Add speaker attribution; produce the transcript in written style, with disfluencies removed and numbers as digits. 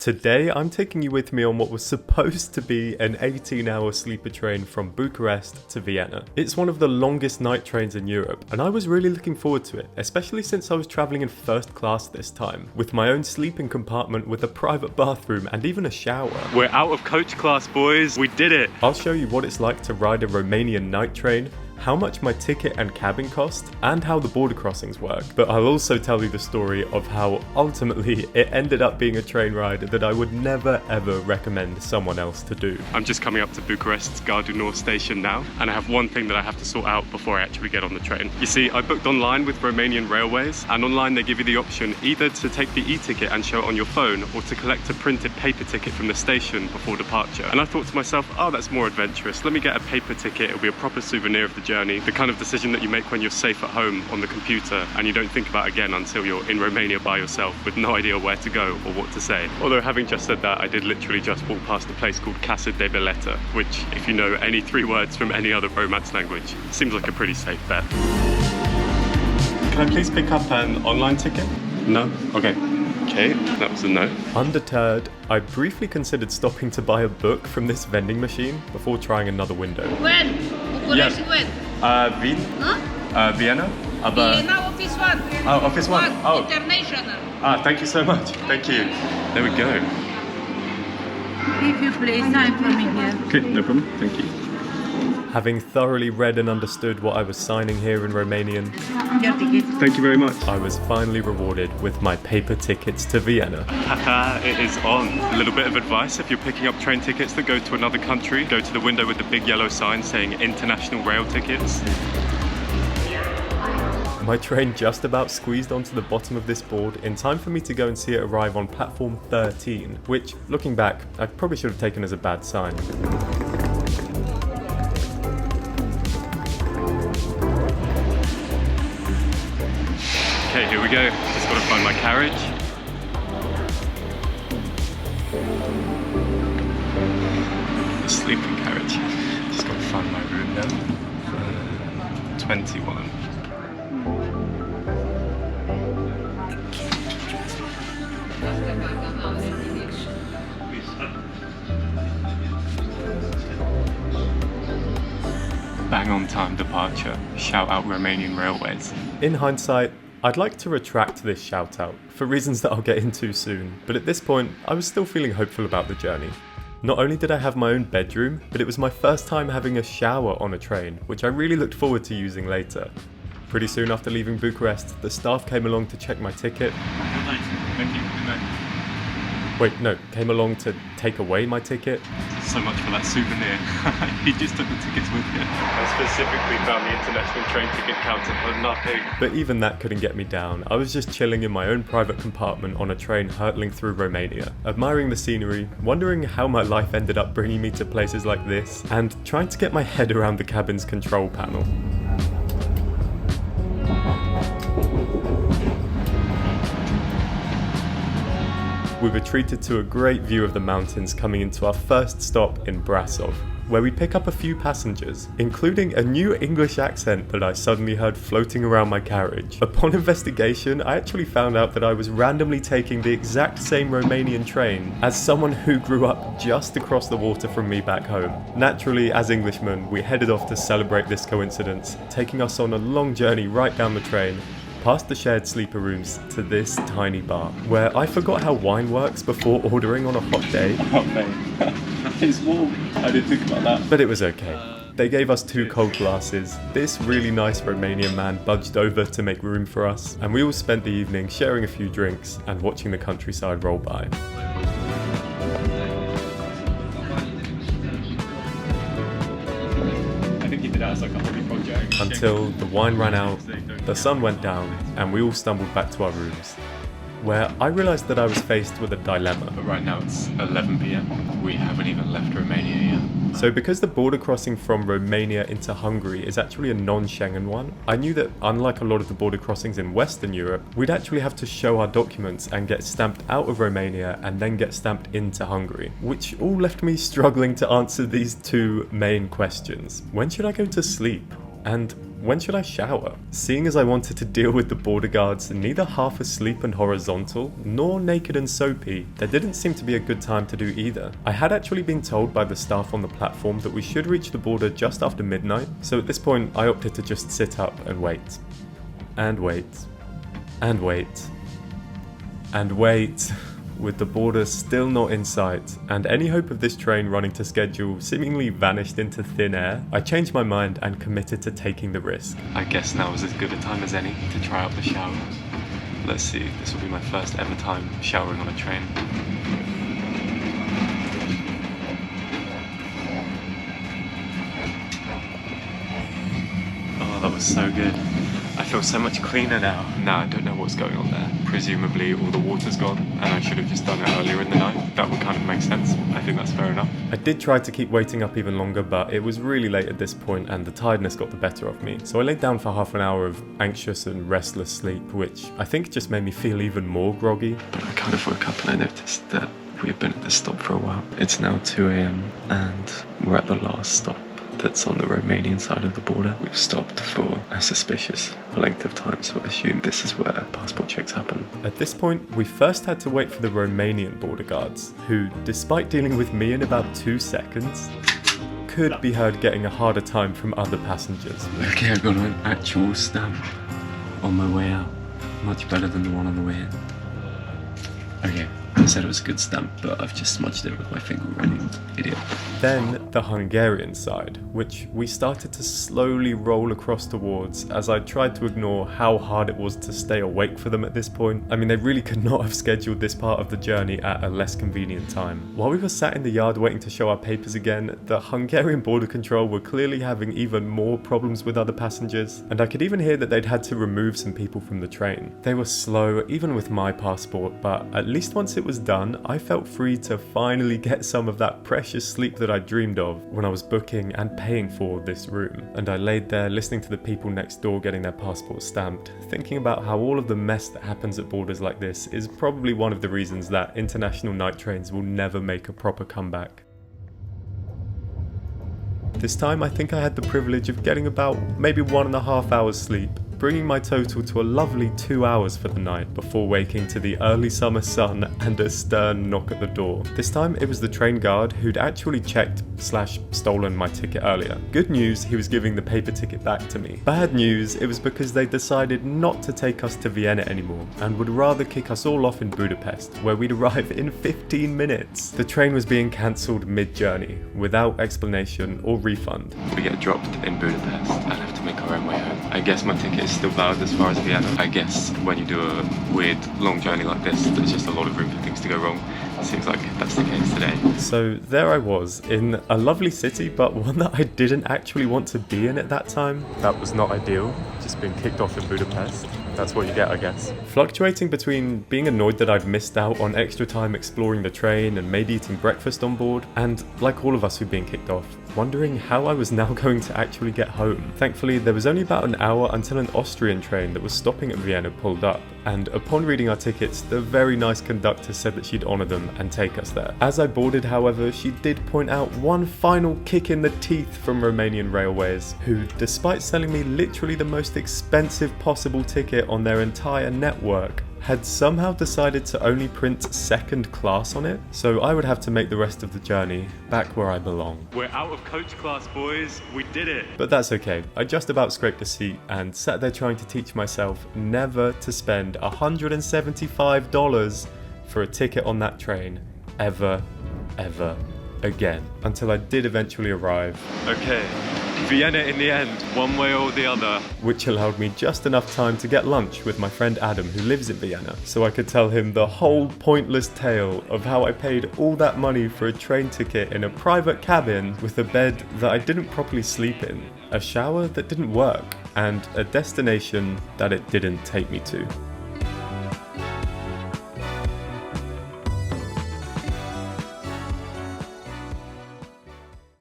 Speaker 1: Today I'm taking you with me on what was supposed to be an 18-hour sleeper train from Bucharest to Vienna. It's one of the longest night trains in Europe, and I was really looking forward to it, especially since I was travelling in first class this time, with my own sleeping compartment with a private bathroom and even a shower. We're out of coach class, boys, we did it! I'll show you what it's like to ride a Romanian night train, how much my ticket and cabin cost, and how the border crossings work. But I'll also tell you the story of how ultimately it ended up being a train ride that I would never ever recommend someone else to do. I'm just coming up to Bucharest's Gare Nord station now, and I have one thing that I have to sort out before I actually get on the train. You see, I booked online with Romanian Railways, and online they give you the option either to take the e-ticket and show it on your phone, or to collect a printed paper ticket from the station before departure. And I thought to myself, oh, that's more adventurous. Let me get a paper ticket, it'll be a proper souvenir of the journey, the kind of decision that you make when you're safe at home on the computer and you don't think about again until you're in Romania by yourself with no idea where to go or what to say. Although having just said that, I did literally just walk past a place called Casa de Belletta, which, if you know any 3 words from any other Romance language, seems like a pretty safe bet. Can I please pick up an online ticket? No? Okay. Okay, that was a no. Undeterred, I briefly considered stopping to buy a book from this vending machine before trying another window.
Speaker 2: When? Bucharest when?
Speaker 1: Wien?
Speaker 2: Huh?
Speaker 1: Vienna?
Speaker 2: Vienna office 1.
Speaker 1: Oh, office 1. Oh.
Speaker 2: International.
Speaker 1: Thank you so much. Thank you. There we go.
Speaker 3: If you please, I'm from India.
Speaker 1: Okay, no problem. Thank you. Having thoroughly read and understood what I was signing here in Romanian,
Speaker 3: Your ticket.
Speaker 1: thank you very much. I was finally rewarded with my paper tickets to Vienna. Haha, it is on. A little bit of advice: if you're picking up train tickets that go to another country, go to the window with the big yellow sign saying international rail tickets. My train just about squeezed onto the bottom of this board in time for me to go and see it arrive on platform 13, which, looking back, I probably should have taken as a bad sign. Okay, here we go. Just gotta find my carriage. The sleeping carriage. Just gotta find my room now. 21. Bang on time departure. Shout out Romanian Railways. In hindsight, I'd like to retract this shout out, for reasons that I'll get into soon, but at this point, I was still feeling hopeful about the journey. Not only did I have my own bedroom, but it was my first time having a shower on a train, which I really looked forward to using later. Pretty soon after leaving Bucharest, the staff came along to check my ticket.
Speaker 4: Good night. Thank you. Good night.
Speaker 1: Wait, no, came along to take away my ticket.
Speaker 4: So much for that souvenir. He just took the tickets with you.
Speaker 1: I specifically found the international train ticket counter for nothing. But even that couldn't get me down. I was just chilling in my own private compartment on a train hurtling through Romania, admiring the scenery, wondering how my life ended up bringing me to places like this, and trying to get my head around the cabin's control panel. We were treated to a great view of the mountains coming into our first stop in Brasov, where we pick up a few passengers, including a new English accent that I suddenly heard floating around my carriage. Upon investigation, I actually found out that I was randomly taking the exact same Romanian train as someone who grew up just across the water from me back home. Naturally, as Englishmen, we headed off to celebrate this coincidence, taking us on a long journey right down the train, past the shared sleeper rooms to this tiny bar, where I forgot how wine works before ordering on a hot day.
Speaker 4: Oh mate, it's warm. I didn't think about that.
Speaker 1: But it was okay. They gave us 2 cold glasses, this really nice Romanian man budged over to make room for us, and we all spent the evening sharing a few drinks and watching the countryside roll by.
Speaker 4: I think he did that as like a hobby project.
Speaker 1: Until the wine ran out, the sun went down, and we all stumbled back to our rooms, where I realised that I was faced with a dilemma.
Speaker 4: But right now it's 11 PM. We haven't even left Romania yet.
Speaker 1: So because the border crossing from Romania into Hungary is actually a non-Schengen one, I knew that unlike a lot of the border crossings in Western Europe, we'd actually have to show our documents and get stamped out of Romania and then get stamped into Hungary, which all left me struggling to answer these 2 main questions. When should I go to sleep? And when should I shower? Seeing as I wanted to deal with the border guards neither half asleep and horizontal, nor naked and soapy, there didn't seem to be a good time to do either. I had actually been told by the staff on the platform that we should reach the border just after midnight, so at this point I opted to just sit up and wait. And wait. And wait. And wait. With the border still not in sight, and any hope of this train running to schedule seemingly vanished into thin air, I changed my mind and committed to taking the risk.
Speaker 4: I guess now is as good a time as any to try out the shower. Let's see, this will be my first ever time showering on a train. Oh, that was so good. I feel so much cleaner now. Now I don't know what's going on there. Presumably all the water's gone and I should have just done it earlier in the night. That would kind of make sense. I think that's fair enough.
Speaker 1: I did try to keep waiting up even longer, but it was really late at this point and the tiredness got the better of me. So I laid down for half an hour of anxious and restless sleep, which I think just made me feel even more groggy.
Speaker 4: But I kind of woke up and I noticed that we've been at this stop for a while. It's now 2 a.m. and we're at the last stop that's on the Romanian side of the border. We've stopped for a suspicious length of time, so I assume this is where passport checks happen.
Speaker 1: At this point, we first had to wait for the Romanian border guards, who, despite dealing with me in about 2 seconds, could be heard getting a harder time from other passengers.
Speaker 4: Okay, I got an actual stamp on my way out. Much better than the one on the way in. Okay, I said it was a good stamp, but I've just smudged it with my finger already. Idiot.
Speaker 1: Then the Hungarian side, which we started to slowly roll across towards as I tried to ignore how hard it was to stay awake for them at this point. I mean, they really could not have scheduled this part of the journey at a less convenient time. While we were sat in the yard waiting to show our papers again, the Hungarian border control were clearly having even more problems with other passengers, and I could even hear that they'd had to remove some people from the train. They were slow, even with my passport, but at least once it was done, I felt free to finally get some of that precious sleep that I dreamed of when I was booking and paying for this room. And I laid there listening to the people next door getting their passports stamped, thinking about how all of the mess that happens at borders like this is probably one of the reasons that international night trains will never make a proper comeback. This time I think I had the privilege of getting about maybe 1.5 hours sleep, bringing my total to a lovely 2 hours for the night before waking to the early summer sun and a stern knock at the door. This time it was the train guard who'd actually checked/stolen my ticket earlier. Good news, he was giving the paper ticket back to me. Bad news, it was because they decided not to take us to Vienna anymore and would rather kick us all off in Budapest, where we'd arrive in 15 minutes. The train was being cancelled mid-journey, without explanation or refund.
Speaker 4: We get dropped in Budapest and have to make our own way home. I guess my ticket is still valid as far as Vienna. I guess when you do a weird long journey like this, there's just a lot of room for things to go wrong. It seems like that's the case today.
Speaker 1: So there I was, in a lovely city, but one that I didn't actually want to be in at that time. That was not ideal, just being kicked off in Budapest. That's what you get, I guess. Fluctuating between being annoyed that I'd missed out on extra time exploring the train and maybe eating breakfast on board, and like all of us who'd been kicked off, wondering how I was now going to actually get home. Thankfully, there was only about an hour until an Austrian train that was stopping at Vienna pulled up, and upon reading our tickets, the very nice conductor said that she'd honour them and take us there. As I boarded, however, she did point out one final kick in the teeth from Romanian Railways, who, despite selling me literally the most expensive possible ticket on their entire network, had somehow decided to only print second class on it, so I would have to make the rest of the journey back where I belong. We're out of coach class, boys. We did it. But that's okay. I just about scraped a seat and sat there trying to teach myself never to spend $175 for a ticket on that train ever again, until I did eventually arrive. Okay, Vienna in the end, one way or the other. Which allowed me just enough time to get lunch with my friend Adam, who lives in Vienna, so I could tell him the whole pointless tale of how I paid all that money for a train ticket in a private cabin with a bed that I didn't properly sleep in, a shower that didn't work, and a destination that it didn't take me to.